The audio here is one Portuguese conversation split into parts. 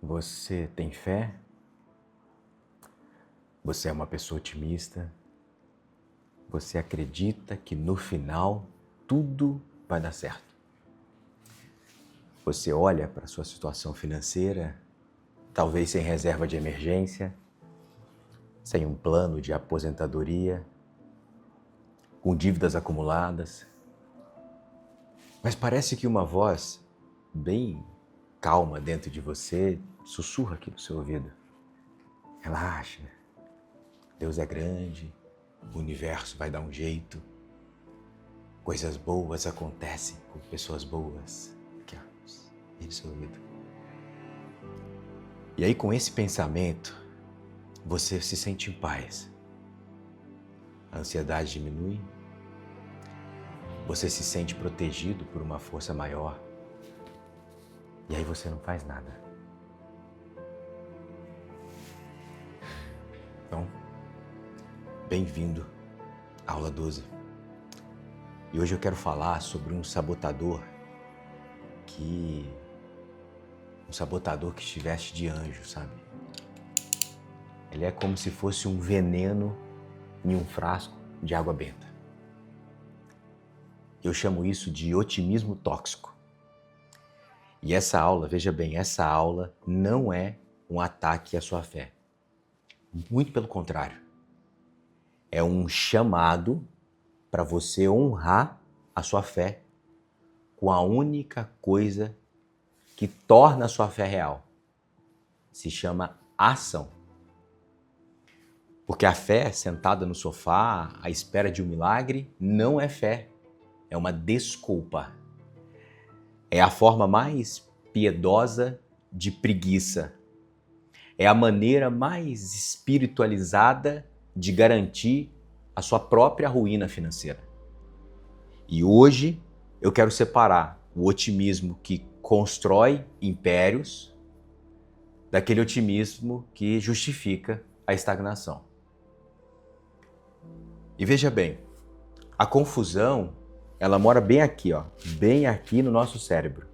Você tem fé? Você é uma pessoa otimista? Você acredita que no final tudo vai dar certo? Você olha para a sua situação financeira, talvez sem reserva de emergência, sem um plano de aposentadoria, com dívidas acumuladas, mas parece que uma voz bem calma dentro de você sussurra aqui no seu ouvido. Relaxa, Deus é grande, o universo vai dar um jeito, coisas boas acontecem com pessoas boas. Aqui, ó, no seu ouvido. E aí com esse pensamento, você se sente em paz. A ansiedade diminui, você se sente protegido por uma força maior. E aí você não faz nada. Então, bem-vindo à aula 12. E hoje eu quero falar sobre um sabotador que te veste de anjo, sabe? Ele é como se fosse um veneno em um frasco de água benta. Eu chamo isso de otimismo tóxico. E essa aula, veja bem, essa aula não é um ataque à sua fé. Muito pelo contrário. É um chamado para você honrar a sua fé com a única coisa que torna a sua fé real. Se chama ação. Porque a fé sentada no sofá, à espera de um milagre, não é fé. É uma desculpa. É a forma mais piedosa de preguiça. É a maneira mais espiritualizada de garantir a sua própria ruína financeira. E hoje eu quero separar o otimismo que constrói impérios daquele otimismo que justifica a estagnação. E veja bem, a confusão, ela mora bem aqui, ó, bem aqui no nosso cérebro.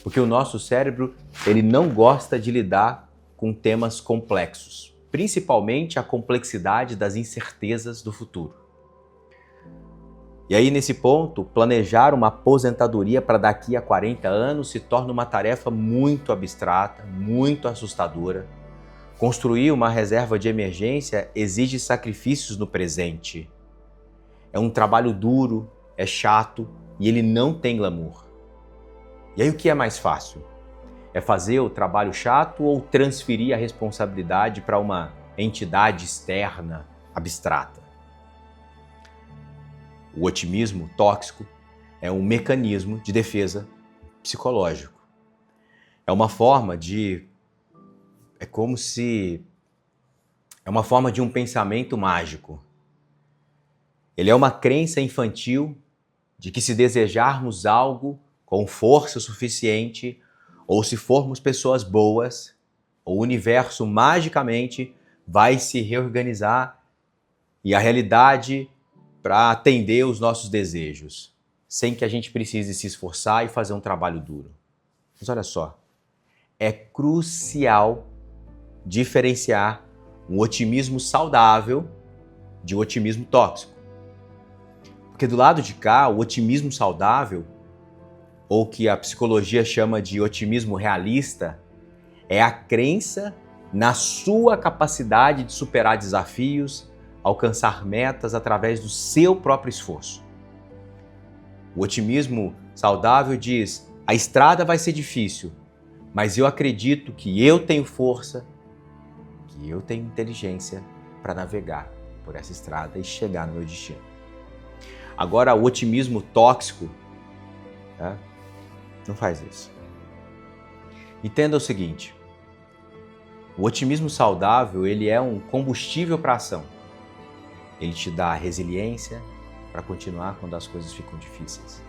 Porque o nosso cérebro, ele não gosta de lidar com temas complexos, principalmente a complexidade das incertezas do futuro. E aí, nesse ponto, planejar uma aposentadoria para daqui a 40 anos se torna uma tarefa muito abstrata, muito assustadora. Construir uma reserva de emergência exige sacrifícios no presente. É um trabalho duro, é chato e ele não tem glamour. E aí o que é mais fácil? É fazer o trabalho chato ou transferir a responsabilidade para uma entidade externa, abstrata? O otimismo tóxico é um mecanismo de defesa psicológico. É uma forma de um pensamento mágico. Ele é uma crença infantil de que se desejarmos algo com força suficiente, ou se formos pessoas boas, o universo magicamente vai se reorganizar e a realidade para atender os nossos desejos, sem que a gente precise se esforçar e fazer um trabalho duro. Mas olha só, é crucial diferenciar um otimismo saudável de um otimismo tóxico. Porque do lado de cá, o otimismo saudável, ou que a psicologia chama de otimismo realista, é a crença na sua capacidade de superar desafios, alcançar metas através do seu próprio esforço. O otimismo saudável diz: a estrada vai ser difícil, mas eu acredito que eu tenho força, que eu tenho inteligência para navegar por essa estrada e chegar no meu destino. Agora, o otimismo tóxico, não faz isso. Entenda o seguinte: o otimismo saudável, ele é um combustível para a ação. Ele te dá resiliência para continuar quando as coisas ficam difíceis.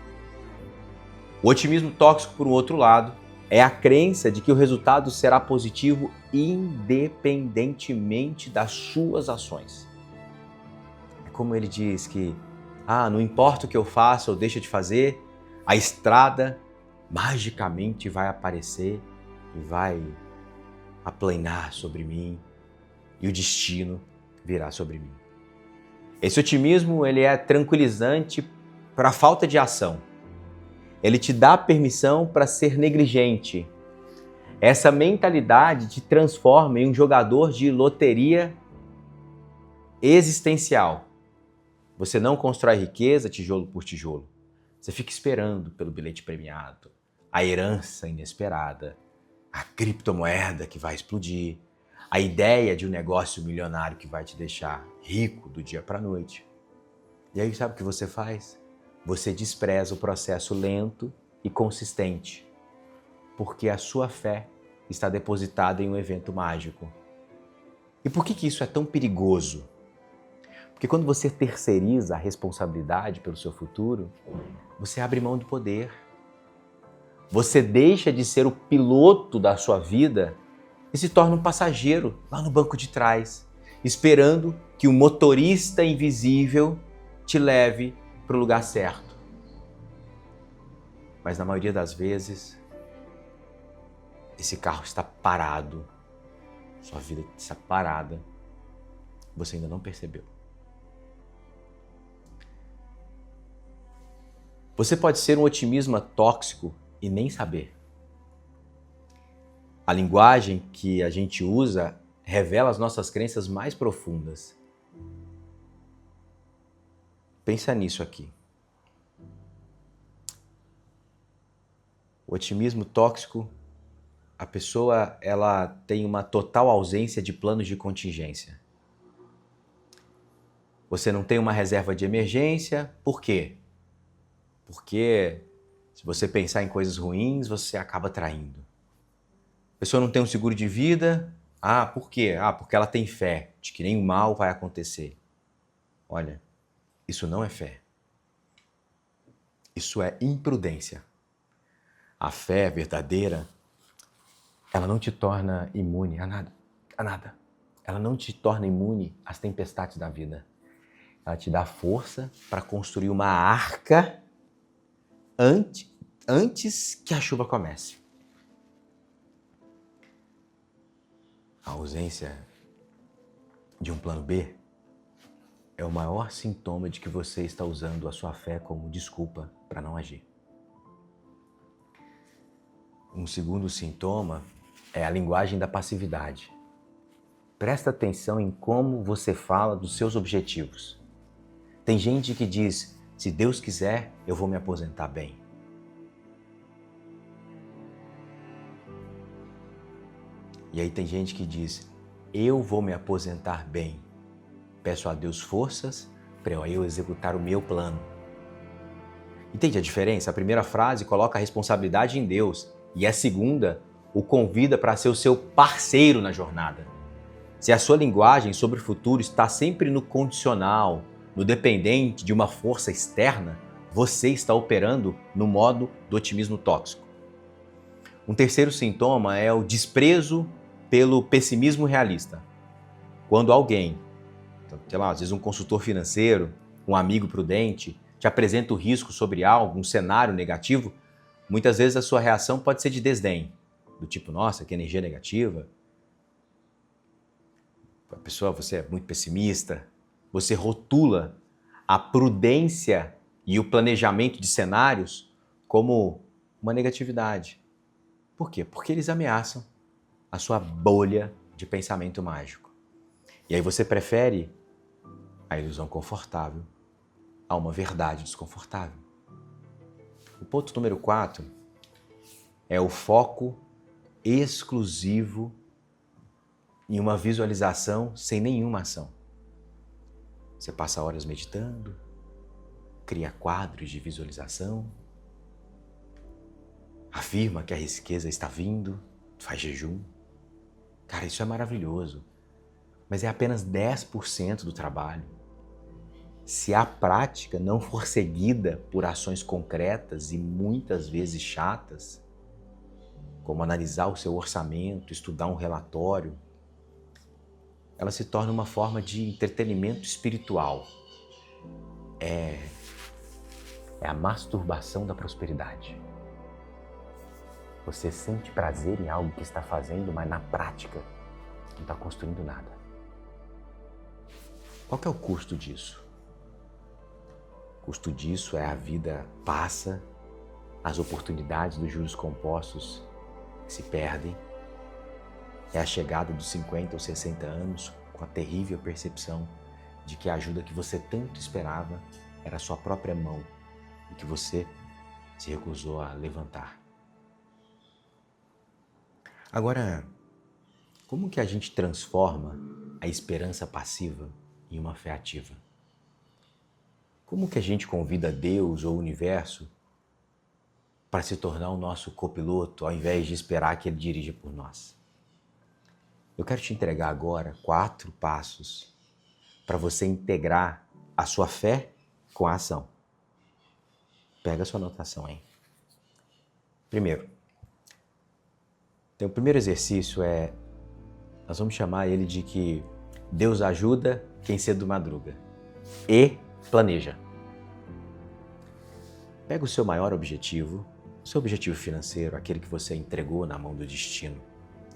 O otimismo tóxico, por outro lado, é a crença de que o resultado será positivo independentemente das suas ações. É como ele diz que, não importa o que eu faça ou deixe de fazer, a estrada magicamente vai aparecer e vai aplainar sobre mim e o destino virá sobre mim. Esse otimismo, ele é tranquilizante para a falta de ação. Ele te dá permissão para ser negligente. Essa mentalidade te transforma em um jogador de loteria existencial. Você não constrói riqueza tijolo por tijolo. Você fica esperando pelo bilhete premiado, a herança inesperada, a criptomoeda que vai explodir, a ideia de um negócio milionário que vai te deixar rico do dia para a noite. E aí sabe o que você faz? Você despreza o processo lento e consistente, porque a sua fé está depositada em um evento mágico. E por que isso é tão perigoso? Porque quando você terceiriza a responsabilidade pelo seu futuro, você abre mão do poder. Você deixa de ser o piloto da sua vida e se torna um passageiro lá no banco de trás, esperando que o motorista invisível te leve para o lugar certo. Mas na maioria das vezes, esse carro está parado, sua vida está parada, você ainda não percebeu. Você pode ser um otimismo tóxico e nem saber. A linguagem que a gente usa revela as nossas crenças mais profundas. Pensa nisso aqui. O otimismo tóxico, a pessoa ela tem uma total ausência de planos de contingência. Você não tem uma reserva de emergência, por quê? Porque se você pensar em coisas ruins, você acaba traindo. A pessoa não tem um seguro de vida, por quê? Porque ela tem fé de que nenhum mal vai acontecer. Olha, isso não é fé. Isso é imprudência. A fé verdadeira, ela não te torna imune a nada. Ela não te torna imune às tempestades da vida. Ela te dá força para construir uma arca antes que a chuva comece. A ausência de um plano B é o maior sintoma de que você está usando a sua fé como desculpa para não agir. Um segundo sintoma é a linguagem da passividade. Presta atenção em como você fala dos seus objetivos. Tem gente que diz, se Deus quiser, eu vou me aposentar bem. E aí tem gente que diz, eu vou me aposentar bem. Peço a Deus forças para eu executar o meu plano. Entende a diferença? A primeira frase coloca a responsabilidade em Deus e a segunda o convida para ser o seu parceiro na jornada. Se a sua linguagem sobre o futuro está sempre no condicional, no dependente de uma força externa, você está operando no modo do otimismo tóxico. Um terceiro sintoma é o desprezo pelo pessimismo realista. Quando alguém, sei lá, às vezes um consultor financeiro, um amigo prudente, te apresenta o risco sobre algo, um cenário negativo, muitas vezes a sua reação pode ser de desdém, do tipo, nossa, que energia negativa. A pessoa, você é muito pessimista, você rotula a prudência e o planejamento de cenários como uma negatividade. Por quê? Porque eles ameaçam a sua bolha de pensamento mágico. E aí você prefere a ilusão confortável a uma verdade desconfortável. O ponto número 4 é o foco exclusivo em uma visualização sem nenhuma ação. Você passa horas meditando, cria quadros de visualização, afirma que a riqueza está vindo, faz jejum. Cara, isso é maravilhoso, mas é apenas 10% do trabalho. Se a prática não for seguida por ações concretas e muitas vezes chatas, como analisar o seu orçamento, estudar um relatório, ela se torna uma forma de entretenimento espiritual. É a masturbação da prosperidade. Você sente prazer em algo que está fazendo, mas na prática não está construindo nada. Qual que é o custo disso? O custo disso é a vida passa, as oportunidades dos juros compostos se perdem, é a chegada dos 50 ou 60 anos com a terrível percepção de que a ajuda que você tanto esperava era a sua própria mão e que você se recusou a levantar. Agora, como que a gente transforma a esperança passiva em uma fé ativa? Como que a gente convida Deus ou o universo para se tornar o nosso copiloto ao invés de esperar que Ele dirija por nós? Eu quero te entregar agora 4 passos para você integrar a sua fé com a ação. Pega a sua anotação aí. Primeiro, o primeiro exercício nós vamos chamar ele de que Deus ajuda quem cedo madruga e planeja. Pega o seu maior objetivo, o seu objetivo financeiro, aquele que você entregou na mão do destino,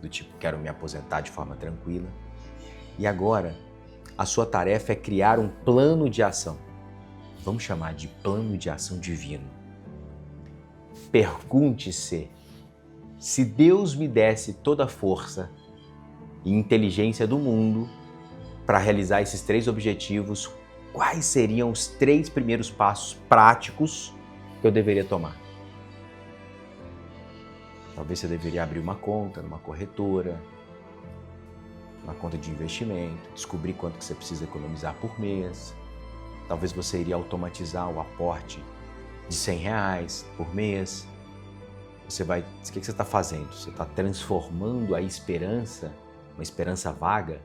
do tipo, quero me aposentar de forma tranquila. E agora, a sua tarefa é criar um plano de ação. Vamos chamar de plano de ação divino. Pergunte-se, se Deus me desse toda a força e inteligência do mundo para realizar esses 3 objetivos, quais seriam os 3 primeiros passos práticos que eu deveria tomar? Talvez você deveria abrir uma conta numa corretora, uma conta de investimento, descobrir quanto que você precisa economizar por mês. Talvez você iria automatizar o aporte de R$100 por mês. O que você está fazendo? Você está transformando a esperança, uma esperança vaga,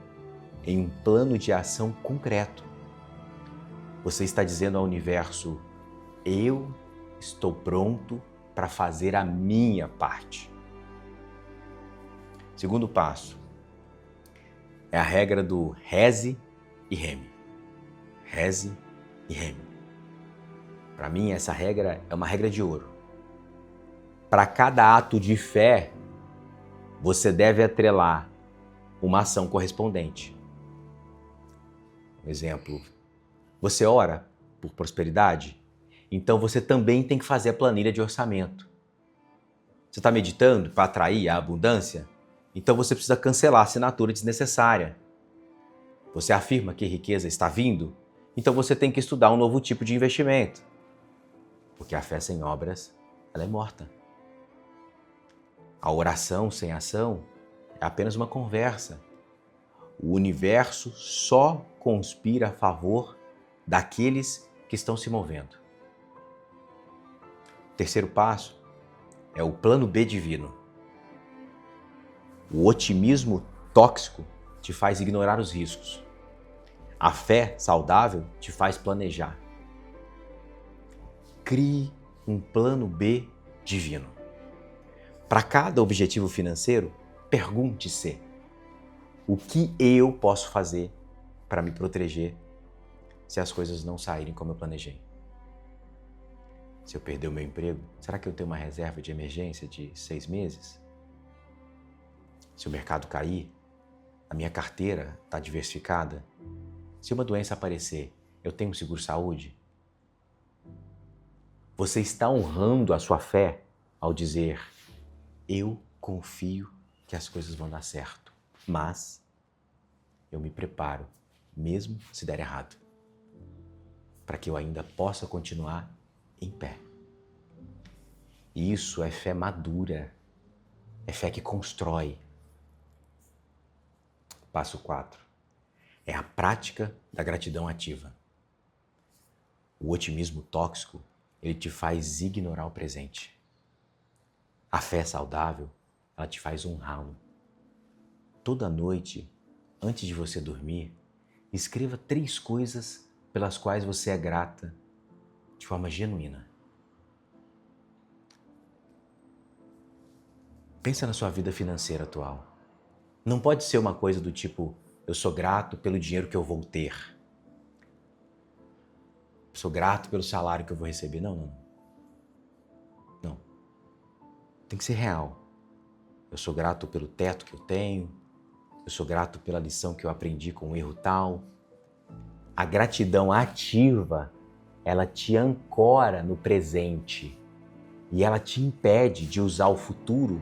em um plano de ação concreto. Você está dizendo ao universo, eu estou pronto para fazer a minha parte. Segundo passo, é a regra do reze e reme. Reze e reme. Para mim, essa regra é uma regra de ouro. Para cada ato de fé, você deve atrelar uma ação correspondente. Um exemplo, você ora por prosperidade? Então você também tem que fazer a planilha de orçamento. Você está meditando para atrair a abundância? Então você precisa cancelar a assinatura desnecessária. Você afirma que riqueza está vindo? Então você tem que estudar um novo tipo de investimento. Porque a fé sem obras, ela é morta. A oração sem ação é apenas uma conversa. O universo só conspira a favor daqueles que estão se movendo. O terceiro passo é o plano B divino. O otimismo tóxico te faz ignorar os riscos. A fé saudável te faz planejar. Crie um plano B divino. Para cada objetivo financeiro, pergunte-se: o que eu posso fazer para me proteger se as coisas não saírem como eu planejei? Se eu perder o meu emprego, será que eu tenho uma reserva de emergência de 6 meses? Se o mercado cair, a minha carteira está diversificada? Se uma doença aparecer, eu tenho um seguro-saúde? Você está honrando a sua fé ao dizer: eu confio que as coisas vão dar certo, mas eu me preparo, mesmo se der errado, para que eu ainda possa continuar em pé. Isso é fé madura, é fé que constrói. Passo 4. É a prática da gratidão ativa. O otimismo tóxico, ele te faz ignorar o presente. A fé saudável, ela te faz honrá-lo. Toda noite, antes de você dormir, escreva 3 coisas pelas quais você é grata de forma genuína. Pensa na sua vida financeira atual. Não pode ser uma coisa do tipo, eu sou grato pelo dinheiro que eu vou ter. Sou grato pelo salário que eu vou receber. Não. tem que ser real. Eu sou grato pelo teto que eu tenho, eu sou grato pela lição que eu aprendi com um erro tal. A gratidão ativa, ela te ancora no presente e ela te impede de usar o futuro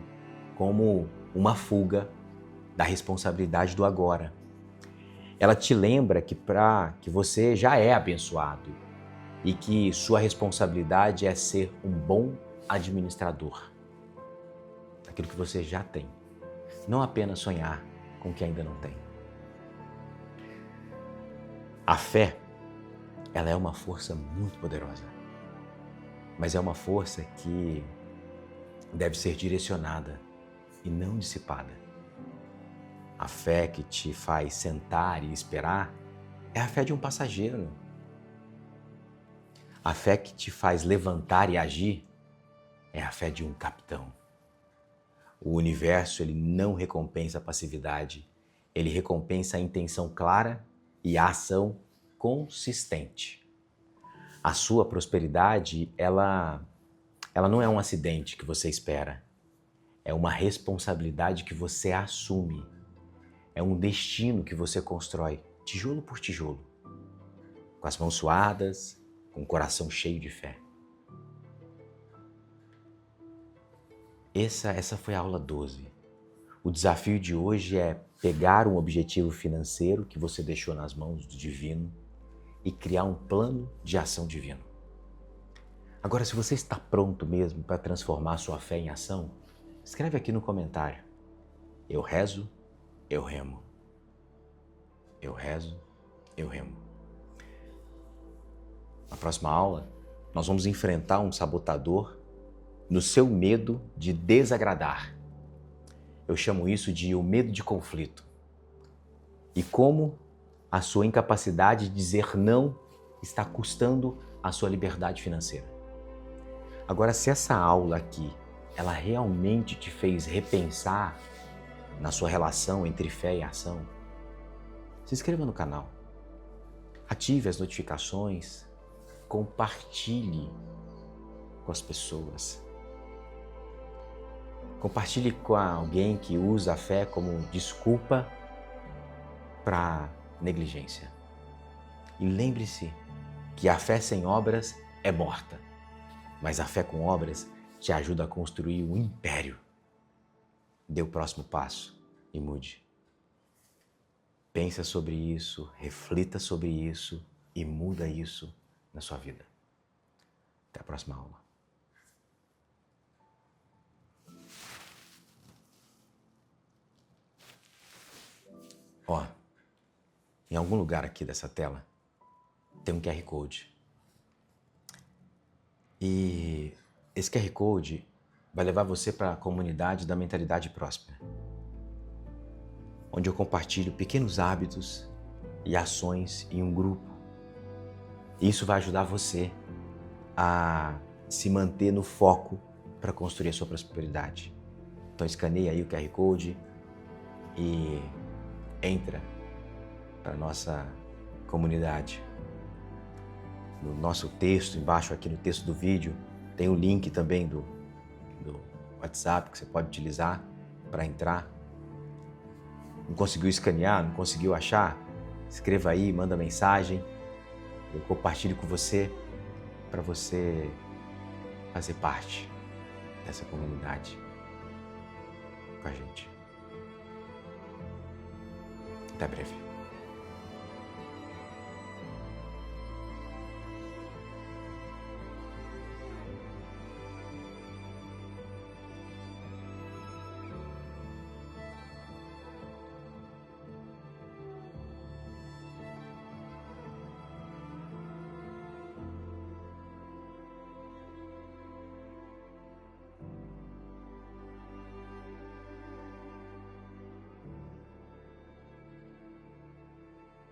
como uma fuga da responsabilidade do agora. Ela te lembra que você já é abençoado e que sua responsabilidade é ser um bom administrador daquilo que você já tem, não apenas sonhar com o que ainda não tem. A fé, ela é uma força muito poderosa, mas é uma força que deve ser direcionada e não dissipada. A fé que te faz sentar e esperar é a fé de um passageiro. A fé que te faz levantar e agir é a fé de um capitão. O universo, ele não recompensa a passividade, ele recompensa a intenção clara e a ação consistente. A sua prosperidade, ela não é um acidente que você espera, é uma responsabilidade que você assume, é um destino que você constrói, tijolo por tijolo, com as mãos suadas, com o coração cheio de fé. Essa foi a aula 12. O desafio de hoje é pegar um objetivo financeiro que você deixou nas mãos do divino e criar um plano de ação divino. Agora, se você está pronto mesmo para transformar sua fé em ação, escreve aqui no comentário. Eu rezo, eu remo. Eu rezo, eu remo. Na próxima aula, nós vamos enfrentar um sabotador no seu medo de desagradar. Eu chamo isso de o medo de conflito. E como a sua incapacidade de dizer não está custando a sua liberdade financeira. Agora, se essa aula aqui, ela realmente te fez repensar na sua relação entre fé e ação, se inscreva no canal, ative as notificações, compartilhe com as pessoas. Compartilhe com alguém que usa a fé como desculpa para negligência. E lembre-se que a fé sem obras é morta, mas a fé com obras te ajuda a construir um império. Dê o próximo passo e mude. Pensa sobre isso, reflita sobre isso e muda isso na sua vida. Até a próxima aula. Ó, em algum lugar aqui dessa tela tem um QR Code. E esse QR Code vai levar você para a comunidade da Mentalidade Próspera, onde eu compartilho pequenos hábitos e ações em um grupo. E isso vai ajudar você a se manter no foco para construir a sua prosperidade. Então escaneie aí o QR Code e entra para a nossa comunidade. No nosso texto, embaixo aqui no texto do vídeo, tem o link também do WhatsApp que você pode utilizar para entrar. Não conseguiu escanear, não conseguiu achar? Escreva aí, manda mensagem. Eu compartilho com você para você fazer parte dessa comunidade com a gente. Até breve.